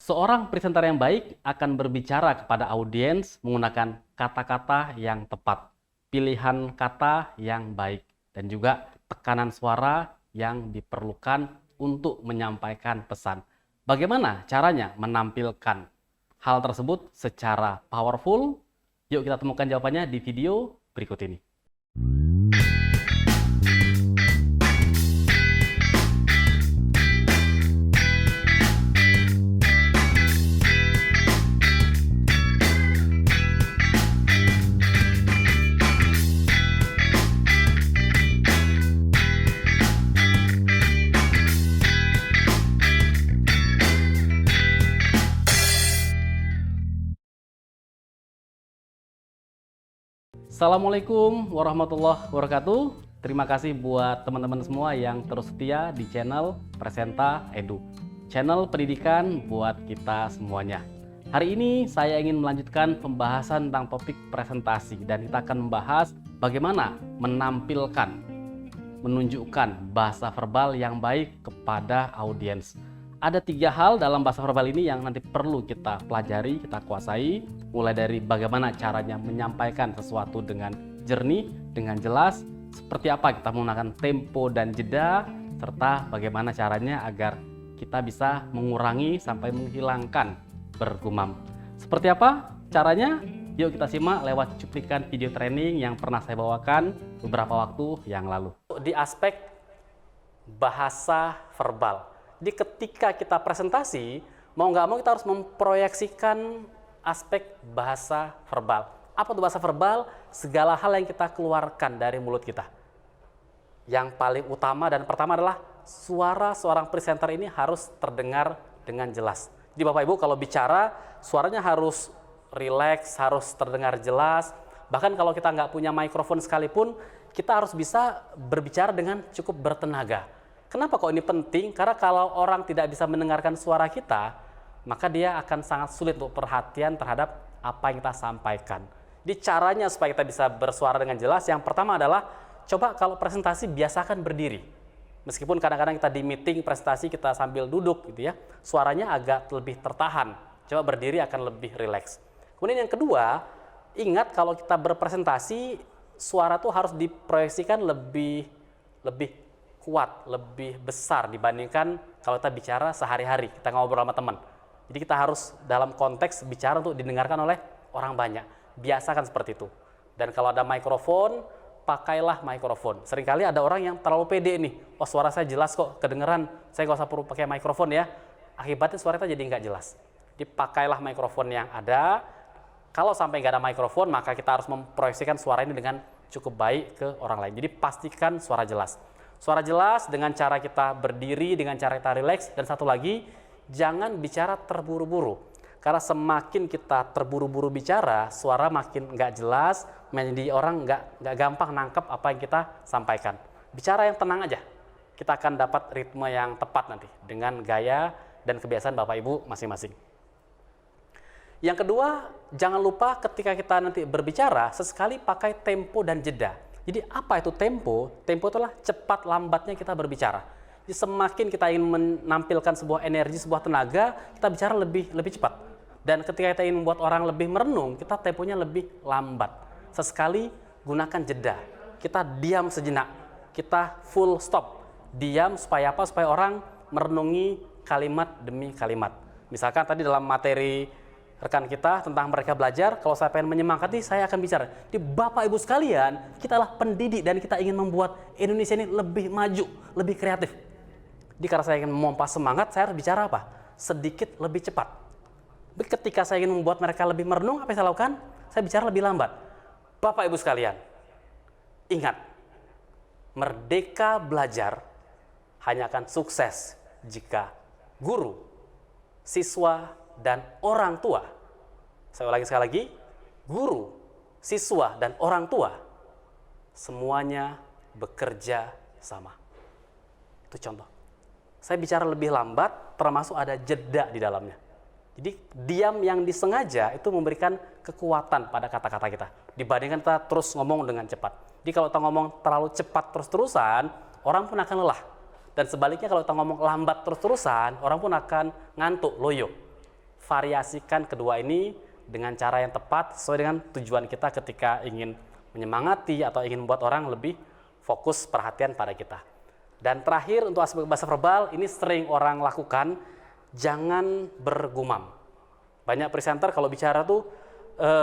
Seorang presenter yang baik akan berbicara kepada audiens menggunakan kata-kata yang tepat, pilihan kata yang baik, dan juga tekanan suara yang diperlukan untuk menyampaikan pesan. Bagaimana caranya menampilkan hal tersebut secara powerful? Yuk kita temukan jawabannya di video berikut ini. Assalamualaikum warahmatullahi wabarakatuh. Terima kasih buat teman-teman semua yang terus setia di channel Presenta Edu, channel pendidikan buat kita semuanya. Hari ini saya ingin melanjutkan pembahasan tentang topik presentasi, dan kita akan membahas bagaimana menampilkan, menunjukkan bahasa verbal yang baik kepada audiens. Ada 3 hal dalam bahasa verbal ini yang nanti perlu kita pelajari, kita kuasai, mulai dari bagaimana caranya menyampaikan sesuatu dengan jernih, dengan jelas, seperti apa kita menggunakan tempo dan jeda, serta bagaimana caranya agar kita bisa mengurangi sampai menghilangkan bergumam. Seperti apa caranya? Yuk kita simak lewat cuplikan video training yang pernah saya bawakan beberapa waktu yang lalu. Di aspek bahasa verbal. Jadi ketika kita presentasi, mau nggak mau kita harus memproyeksikan aspek bahasa verbal. Apa itu bahasa verbal? Segala hal yang kita keluarkan dari mulut kita. Yang paling utama dan pertama adalah suara seorang presenter ini harus terdengar dengan jelas. Jadi Bapak Ibu kalau bicara, suaranya harus rileks, harus terdengar jelas. Bahkan kalau kita nggak punya mikrofon sekalipun, kita harus bisa berbicara dengan cukup bertenaga. Kenapa kok ini penting? Karena kalau orang tidak bisa mendengarkan suara kita, maka dia akan sangat sulit untuk perhatian terhadap apa yang kita sampaikan. Jadi caranya supaya kita bisa bersuara dengan jelas, yang pertama adalah coba kalau presentasi biasakan berdiri. Meskipun kadang-kadang kita di meeting presentasi kita sambil duduk gitu ya, suaranya agak lebih tertahan. Coba berdiri akan lebih rileks. Kemudian yang kedua, ingat kalau kita berpresentasi, suara tuh harus diproyeksikan lebih kuat, lebih besar dibandingkan kalau kita bicara sehari-hari, kita ngobrol sama teman. Jadi kita harus dalam konteks bicara untuk didengarkan oleh orang banyak. Biasakan seperti itu. Dan kalau ada mikrofon, pakailah mikrofon. Seringkali ada orang yang terlalu pede nih, oh suara saya jelas kok, kedengeran, saya nggak usah perlu pakai mikrofon ya. Akibatnya suara kita jadi nggak jelas. Jadi pakailah mikrofon yang ada. Kalau sampai nggak ada mikrofon, maka kita harus memproyeksikan suara ini dengan cukup baik ke orang lain. Jadi pastikan suara jelas. Suara jelas dengan cara kita berdiri, dengan cara kita rileks, dan satu lagi, jangan bicara terburu-buru. Karena semakin kita terburu-buru bicara, suara makin nggak jelas, menjadi orang nggak gampang nangkep apa yang kita sampaikan. Bicara yang tenang aja, kita akan dapat ritme yang tepat nanti, dengan gaya dan kebiasaan Bapak Ibu masing-masing. Yang kedua, jangan lupa ketika kita nanti berbicara, sesekali pakai tempo dan jeda. Jadi apa itu tempo? Tempo itulah cepat lambatnya kita berbicara. Jadi semakin kita ingin menampilkan sebuah energi, sebuah tenaga, kita bicara lebih cepat. Dan ketika kita ingin membuat orang lebih merenung, kita temponya lebih lambat. Sesekali gunakan jeda. Kita diam sejenak. Kita full stop. Diam supaya apa? Supaya orang merenungi kalimat demi kalimat. Misalkan tadi dalam materi rekan kita tentang mereka belajar, kalau saya pengen menyemangati, saya akan bicara. Di Bapak Ibu sekalian, kita adalah pendidik dan kita ingin membuat Indonesia ini lebih maju, lebih kreatif. Jadi karena saya ingin memompa semangat, saya harus bicara apa? Sedikit lebih cepat. Tapi ketika saya ingin membuat mereka lebih merenung, apa yang saya lakukan? Saya bicara lebih lambat. Bapak Ibu sekalian, ingat, merdeka belajar hanya akan sukses jika guru, siswa, dan orang tua, saya ulangi sekali lagi, guru, siswa, dan orang tua, semuanya bekerja sama. Itu contoh. Saya bicara lebih lambat, termasuk ada jeda di dalamnya. Jadi diam yang disengaja itu memberikan kekuatan pada kata-kata kita, dibandingkan kita terus ngomong dengan cepat. Jadi kalau kita ngomong terlalu cepat terus-terusan, orang pun akan lelah. Dan sebaliknya kalau kita ngomong lambat terus-terusan, orang pun akan ngantuk, loyo. variasikan kedua ini dengan cara yang tepat sesuai dengan tujuan kita ketika ingin menyemangati atau ingin membuat orang lebih fokus perhatian pada kita. Dan terakhir untuk aspek bahasa verbal, ini sering orang lakukan, jangan bergumam. Banyak presenter kalau bicara tuh,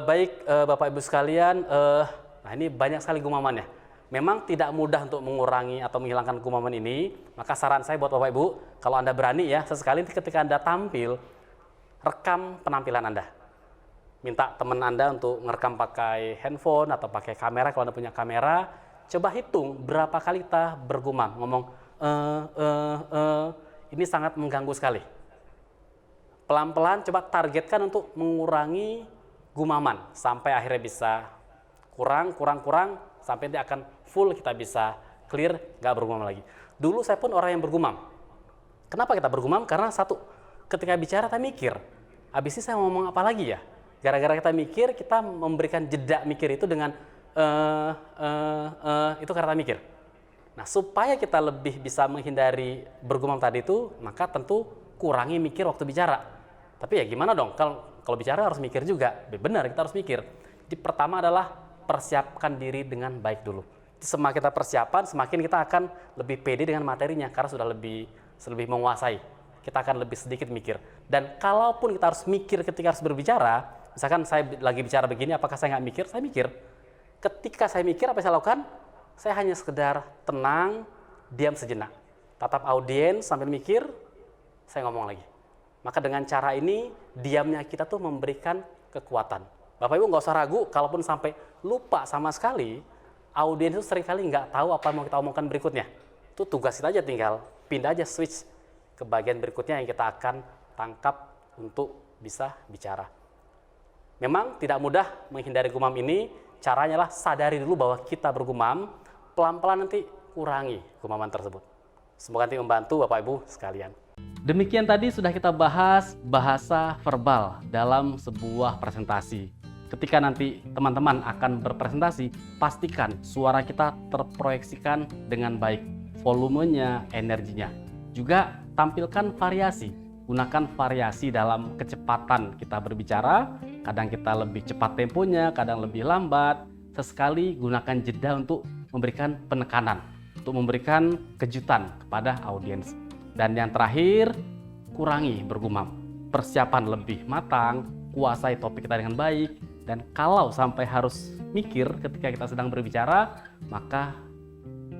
baik Bapak Ibu sekalian, nah ini banyak sekali gumamannya. Memang tidak mudah untuk mengurangi atau menghilangkan gumaman ini, maka saran saya buat Bapak Ibu, kalau Anda berani ya, sesekali ketika Anda tampil, rekam penampilan Anda. Minta teman Anda untuk ngerekam pakai handphone atau pakai kamera kalau Anda punya kamera, coba hitung berapa kali kita bergumam, ngomong ini sangat mengganggu sekali. Pelan-pelan coba targetkan untuk mengurangi gumaman sampai akhirnya bisa kurang, sampai nanti akan full kita bisa clear, nggak bergumam lagi. Dulu saya pun orang yang bergumam. Kenapa kita bergumam? Karena satu, ketika bicara kita mikir, habis ini saya mau ngomong apa lagi ya? Gara-gara kita mikir, kita memberikan jeda mikir itu dengan itu karena mikir. Nah, supaya kita lebih bisa menghindari bergumam tadi itu, maka tentu kurangi mikir waktu bicara. Tapi ya gimana dong, kalau bicara harus mikir juga. Benar, kita harus mikir. Jadi pertama adalah persiapkan diri dengan baik dulu. Semakin kita persiapan, semakin kita akan lebih pede dengan materinya karena sudah lebih menguasai. Kita akan lebih sedikit mikir. Dan kalaupun kita harus mikir ketika harus berbicara, misalkan saya lagi bicara begini, apakah saya nggak mikir? Saya mikir. Ketika saya mikir, apa yang saya lakukan? Saya hanya sekedar tenang, diam sejenak. Tatap audiens sambil mikir, saya ngomong lagi. Maka dengan cara ini, diamnya kita tuh memberikan kekuatan. Bapak Ibu nggak usah ragu, kalaupun sampai lupa sama sekali, audiens itu seringkali nggak tahu apa yang mau kita omongkan berikutnya. Itu tugas kita aja, tinggal pindah aja switch ke bagian berikutnya yang kita akan tangkap untuk bisa bicara. Memang tidak mudah menghindari gumam ini, caranya lah sadari dulu bahwa kita bergumam, pelan-pelan nanti kurangi gumaman tersebut. Semoga nanti membantu Bapak Ibu sekalian. Demikian tadi sudah kita bahas bahasa verbal dalam sebuah presentasi. Ketika nanti teman-teman akan berpresentasi, pastikan suara kita terproyeksikan dengan baik, volumenya, energinya. Juga tampilkan variasi, gunakan variasi dalam kecepatan kita berbicara, kadang kita lebih cepat temponya, kadang lebih lambat. Sesekali gunakan jeda untuk memberikan penekanan, untuk memberikan kejutan kepada audiens. Dan yang terakhir, kurangi bergumam. Persiapan lebih matang, kuasai topik kita dengan baik, dan kalau sampai harus mikir ketika kita sedang berbicara, maka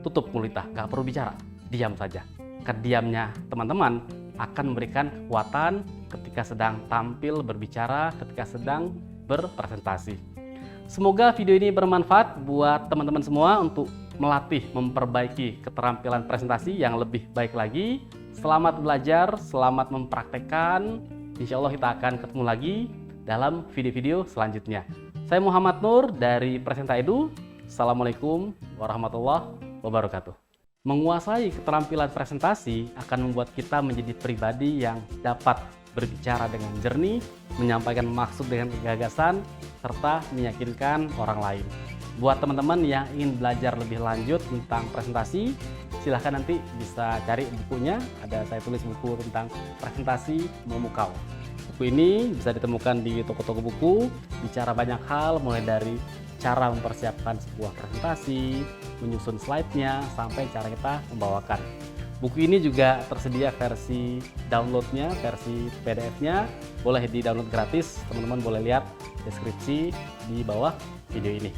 tutup mulut kita, nggak perlu bicara, diam saja. Kediamnya teman-teman akan memberikan kekuatan ketika sedang tampil berbicara, ketika sedang berpresentasi. Semoga video ini bermanfaat buat teman-teman semua untuk melatih, memperbaiki keterampilan presentasi yang lebih baik lagi. Selamat belajar, selamat mempraktekkan. Insya Allah kita akan ketemu lagi dalam video-video selanjutnya. Saya Muhammad Nur dari Presenta Edu. Assalamualaikum warahmatullahi wabarakatuh. Menguasai keterampilan presentasi akan membuat kita menjadi pribadi yang dapat berbicara dengan jernih, menyampaikan maksud dengan gagasan, serta meyakinkan orang lain. Buat teman-teman yang ingin belajar lebih lanjut tentang presentasi, silahkan nanti bisa cari bukunya. Ada saya tulis buku tentang presentasi memukau. Buku ini bisa ditemukan di toko-toko buku, bicara banyak hal mulai dari cara mempersiapkan sebuah presentasi, menyusun slide-nya, sampai cara kita membawakan. Buku ini juga tersedia versi download-nya, versi PDF-nya, boleh di-download gratis, teman-teman boleh lihat deskripsi di bawah video ini.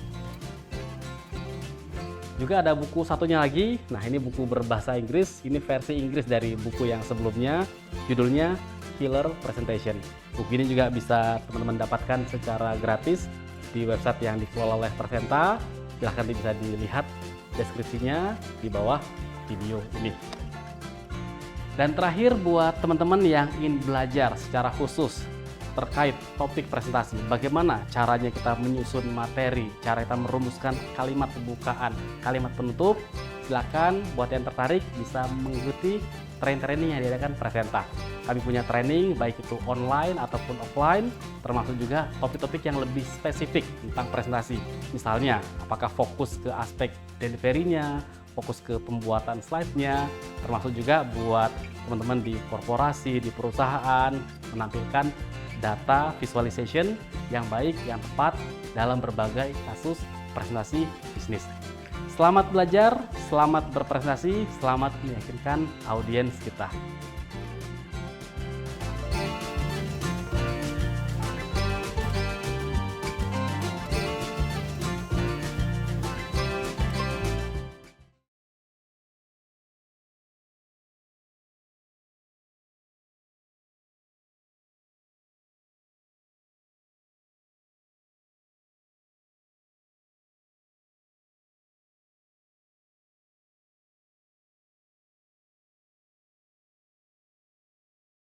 Juga ada buku satunya lagi, nah ini buku berbahasa Inggris, ini versi Inggris dari buku yang sebelumnya, judulnya Killer Presentation. Buku ini juga bisa teman-teman dapatkan secara gratis di website yang dikelola oleh Presenta. Silahkan bisa dilihat deskripsinya di bawah video ini. Dan terakhir buat teman-teman yang ingin belajar secara khusus terkait topik presentasi, bagaimana caranya kita menyusun materi, cara kita merumuskan kalimat pembukaan, kalimat penutup, silakan buat yang tertarik bisa mengikuti training yang diadakan Presenta. Kami punya training baik itu online ataupun offline, termasuk juga topik-topik yang lebih spesifik tentang presentasi. Misalnya, apakah fokus ke aspek delivery-nya, fokus ke pembuatan slide-nya, termasuk juga buat teman-teman di korporasi, di perusahaan, menampilkan data visualization yang baik, yang tepat dalam berbagai kasus presentasi bisnis. Selamat belajar, selamat berpresentasi, selamat meyakinkan audiens kita.